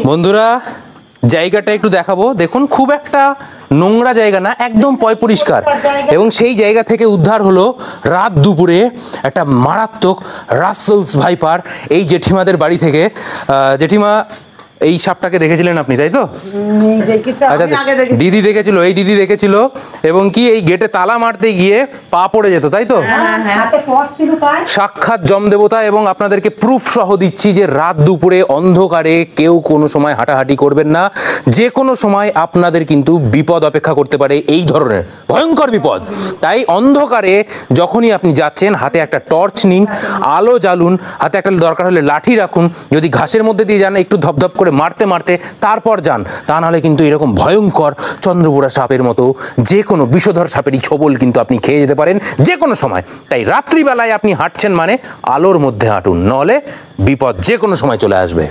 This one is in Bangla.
বন্ধুরা জায়গাটা একটু দেখাবো, দেখুন খুব একটা নোংরা জায়গা না, একদম পয় পরিষ্কার। এবং সেই জায়গা থেকে উদ্ধার হলো রাত দুপুরে একটা মারাত্মক রাসেলস ভাইপার এই জেঠিমাদের বাড়ি থেকে। জেঠিমা এই সাপটাকে দেখেছিলেন আপনি, তাই তো? আচ্ছা, দিদি দেখেছিল, এই দিদি দেখেছিল। এবং কি এই গেটে তালা মারতে গিয়ে পা পড়ে যেত, তাই তো? সাক্ষাৎ যমদেবতা। এবং আপনাদেরকে প্রুফ সহ দিচ্ছি যে রাত দুপুরে অন্ধকারে কেউ কোনো সময় হাঁটাহাঁটি করবেন না। যে কোনো সময় আপনাদের কিন্তু বিপদ অপেক্ষা করতে পারে, এই ধরনের ভয়ঙ্কর বিপদ। তাই অন্ধকারে যখনই আপনি যাচ্ছেন হাতে একটা টর্চ নিন, আলো জ্বালুন, হাতে একটা দরকার হলে লাঠি রাখুন। যদি ঘাসের মধ্যে দিয়ে যান একটু ধপধপ করে মারতে মারতে তারপর যান, তা নাহলে কিন্তু এরকম ভয়ঙ্কর চন্দ্রপুরা সাপের মতো যে কোনো বিষধর সাপেরই ছোবল কিন্তু আপনি খেয়ে যেতে পারেন যে কোনো সময়। তাই রাত্রিবেলায় আপনি হাঁটছেন মানে আলোর মধ্যে হাঁটুন, নাহলে বিপদ যে কোনো সময় চলে আসবে।